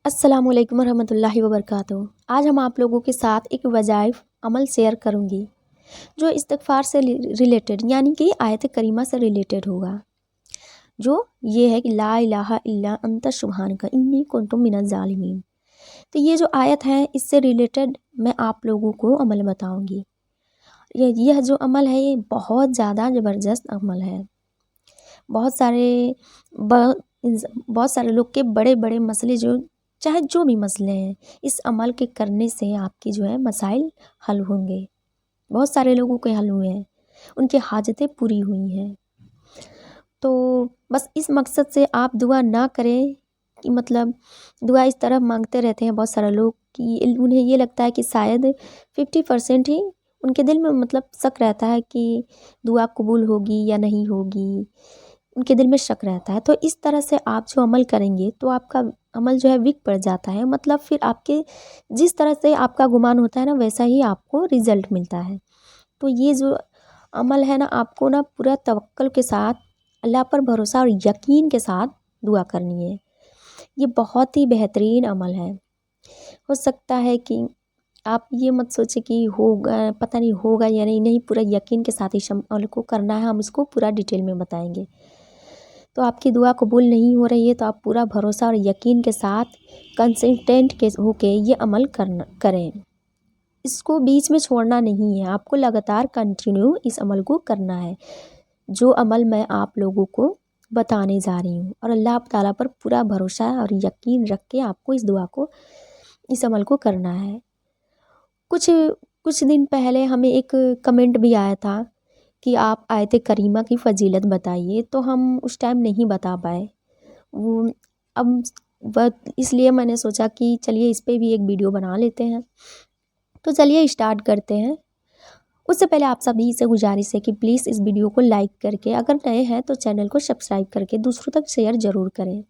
السلام علیکم ورحمۃ اللہ وبرکاتہ۔ آج ہم آپ لوگوں کے ساتھ ایک وظائف عمل شیئر کروں گی جو استغفار سے ریلیٹڈ یعنی کہ آیت کریمہ سے ریلیٹڈ ہوگا، جو یہ ہے کہ لا الہ الا انت سبحانک انی کنت من الظالمین۔ تو یہ جو آیت ہے اس سے ریلیٹڈ میں آپ لوگوں کو عمل بتاؤں گی۔ یہ جو عمل ہے یہ بہت زیادہ زبردست عمل ہے۔ بہت سارے لوگ کے بڑے بڑے مسئلے چاہے جو بھی مسئلے ہیں اس عمل کے کرنے سے آپ کی جو ہے مسائل حل ہوں گے۔ بہت سارے لوگوں کے حل ہوئے ہیں، ان کے حاجتیں پوری ہوئی ہیں۔ تو بس اس مقصد سے آپ دعا نہ کریں کہ مطلب دعا اس طرح مانگتے رہتے ہیں بہت سارے لوگ کہ انہیں یہ لگتا ہے کہ شاید 50% ہی ان کے دل میں مطلب شک رہتا ہے کہ دعا قبول ہوگی یا نہیں ہوگی، ان کے دل میں شک رہتا ہے۔ تو اس طرح سے آپ جو عمل کریں گے تو آپ کا عمل جو ہے ویک پڑ جاتا ہے، مطلب پھر آپ کے جس طرح سے آپ کا گمان ہوتا ہے نا ویسا ہی آپ کو ریزلٹ ملتا ہے۔ تو یہ جو عمل ہے نا آپ کو نا پورا توکل کے ساتھ اللہ پر بھروسہ اور یقین کے ساتھ دعا کرنی ہے۔ یہ بہت ہی بہترین عمل ہے۔ ہو سکتا ہے کہ آپ یہ مت سوچیں کہ ہوگا پتہ نہیں ہوگا یا نہیں، پورا یقین کے ساتھ اس عمل کو کرنا ہے۔ ہم اس کو پورا ڈیٹیل میں بتائیں گے۔ تو آپ کی دعا قبول نہیں ہو رہی ہے تو آپ پورا بھروسہ اور یقین کے ساتھ کنسسٹنٹ ہو کے یہ عمل کریں۔ اس کو بیچ میں چھوڑنا نہیں ہے، آپ کو لگاتار کنٹینیو اس عمل کو کرنا ہے، جو عمل میں آپ لوگوں کو بتانے جا رہی ہوں۔ اور اللہ تعالیٰ پر پورا بھروسہ اور یقین رکھ کے آپ کو اس عمل کو کرنا ہے۔ کچھ دن پہلے ہمیں ایک کمنٹ بھی آیا تھا کہ آپ آیت کریمہ کی فضیلت بتائیے، تو ہم اس ٹائم نہیں بتا پائے۔ اب اس لیے میں نے سوچا کہ چلیے اس پہ بھی ایک ویڈیو بنا لیتے ہیں۔ تو چلیے اسٹارٹ کرتے ہیں۔ اس سے پہلے آپ سبھی سے گزارش ہے کہ پلیز اس ویڈیو کو لائک کر کے، اگر نئے ہیں تو چینل کو سبسکرائب کر کے دوسروں تک شیئر ضرور کریں۔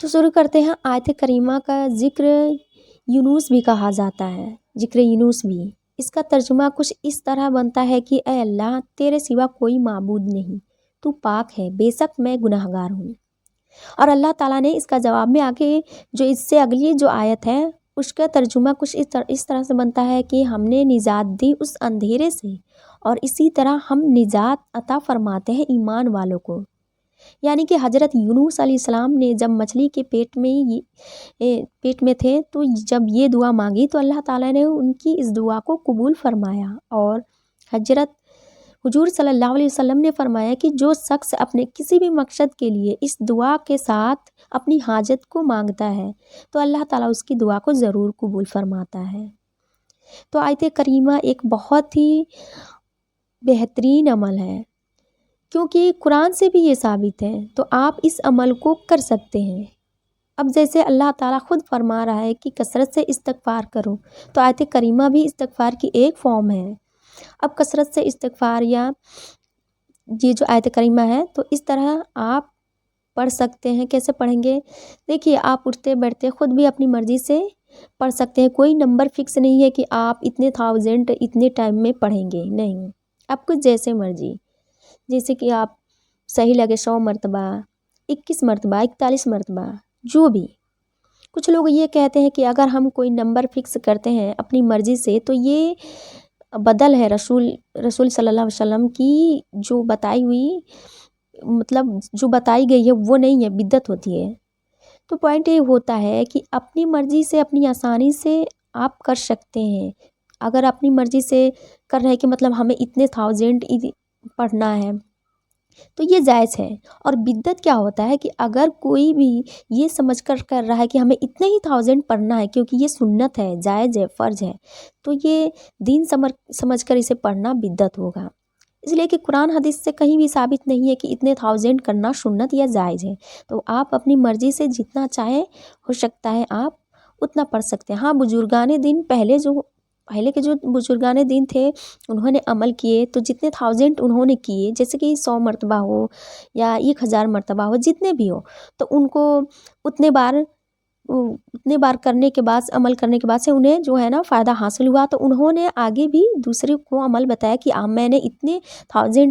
تو شروع کرتے ہیں۔ آیت کریمہ کا ذکر یونس بھی کہا جاتا ہے، ذکر یونس بھی۔ اس کا ترجمہ کچھ اس طرح بنتا ہے کہ اے اللہ تیرے سوا کوئی معبود نہیں، تو پاک ہے، بے شک میں گناہگار ہوں۔ اور اللہ تعالیٰ نے اس کا جواب میں آگے جو اس سے اگلی جو آیت ہے اس کا ترجمہ کچھ اس طرح سے بنتا ہے کہ ہم نے نجات دی اس اندھیرے سے اور اسی طرح ہم نجات عطا فرماتے ہیں ایمان والوں کو۔ یعنی کہ حضرت یونس علیہ السلام نے جب مچھلی کے پیٹ میں تھے تو جب یہ دعا مانگی تو اللہ تعالیٰ نے ان کی اس دعا کو قبول فرمایا۔ اور حضور صلی اللہ علیہ وسلم نے فرمایا کہ جو شخص اپنے کسی بھی مقصد کے لیے اس دعا کے ساتھ اپنی حاجت کو مانگتا ہے تو اللہ تعالیٰ اس کی دعا کو ضرور قبول فرماتا ہے۔ تو آیت کریمہ ایک بہت ہی بہترین عمل ہے، کیونکہ قرآن سے بھی یہ ثابت ہے، تو آپ اس عمل کو کر سکتے ہیں۔ اب جیسے اللہ تعالیٰ خود فرما رہا ہے کہ کثرت سے استغفار کرو، تو آیت کریمہ بھی استغفار کی ایک فارم ہے۔ اب کثرت سے استغفار یا یہ جو آیت کریمہ ہے تو اس طرح آپ پڑھ سکتے ہیں۔ کیسے پڑھیں گے؟ دیکھیے آپ اٹھتے بیٹھتے خود بھی اپنی مرضی سے پڑھ سکتے ہیں، کوئی نمبر فکس نہیں ہے کہ آپ اتنے 1000 اتنے ٹائم میں پڑھیں گے، نہیں، آپ کو جیسے مرضی، جیسے کہ آپ صحیح لگے 100 مرتبہ، 21 مرتبہ، 41 مرتبہ، جو بھی۔ کچھ لوگ یہ کہتے ہیں کہ اگر ہم کوئی نمبر فکس کرتے ہیں اپنی مرضی سے تو یہ بدل ہے رسول صلی اللہ علیہ وسلم کی جو بتائی ہوئی مطلب جو بتائی گئی ہے وہ نہیں ہے، بدعت ہوتی ہے۔ تو پوائنٹ یہ ہوتا ہے کہ اپنی مرضی سے اپنی آسانی سے آپ کر سکتے ہیں۔ اگر اپنی مرضی سے کر رہے ہیں کہ مطلب ہمیں اتنے 1000 پڑھنا ہے تو یہ جائز ہے۔ اور بدعت کیا ہوتا ہے کہ اگر کوئی بھی یہ سمجھ کر رہا ہے کہ ہمیں اتنے ہی 1000 پڑھنا ہے کیونکہ یہ سنت ہے، جائز ہے، فرض ہے، تو یہ دین سمجھ کر اسے پڑھنا بدعت ہوگا۔ اس لیے کہ قرآن حدیث سے کہیں بھی ثابت نہیں ہے کہ اتنے 1000 کرنا سنت یا جائز ہے۔ تو آپ اپنی مرضی سے جتنا چاہے ہو سکتا ہے آپ اتنا پڑھ سکتے ہیں۔ ہاں بزرگان دین پہلے کے جو بزرگان دین تھے انہوں نے عمل کیے تو جتنے 1000 انہوں نے کیے، جیسے کہ 100 مرتبہ ہو یا 1000 مرتبہ ہو، جتنے بھی ہو، تو ان کو اتنے بار کرنے کے بعد، عمل کرنے کے بعد سے انہیں جو ہے نا فائدہ حاصل ہوا، تو انہوں نے آگے بھی دوسرے کو عمل بتایا کہ میں نے اتنے 1000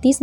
3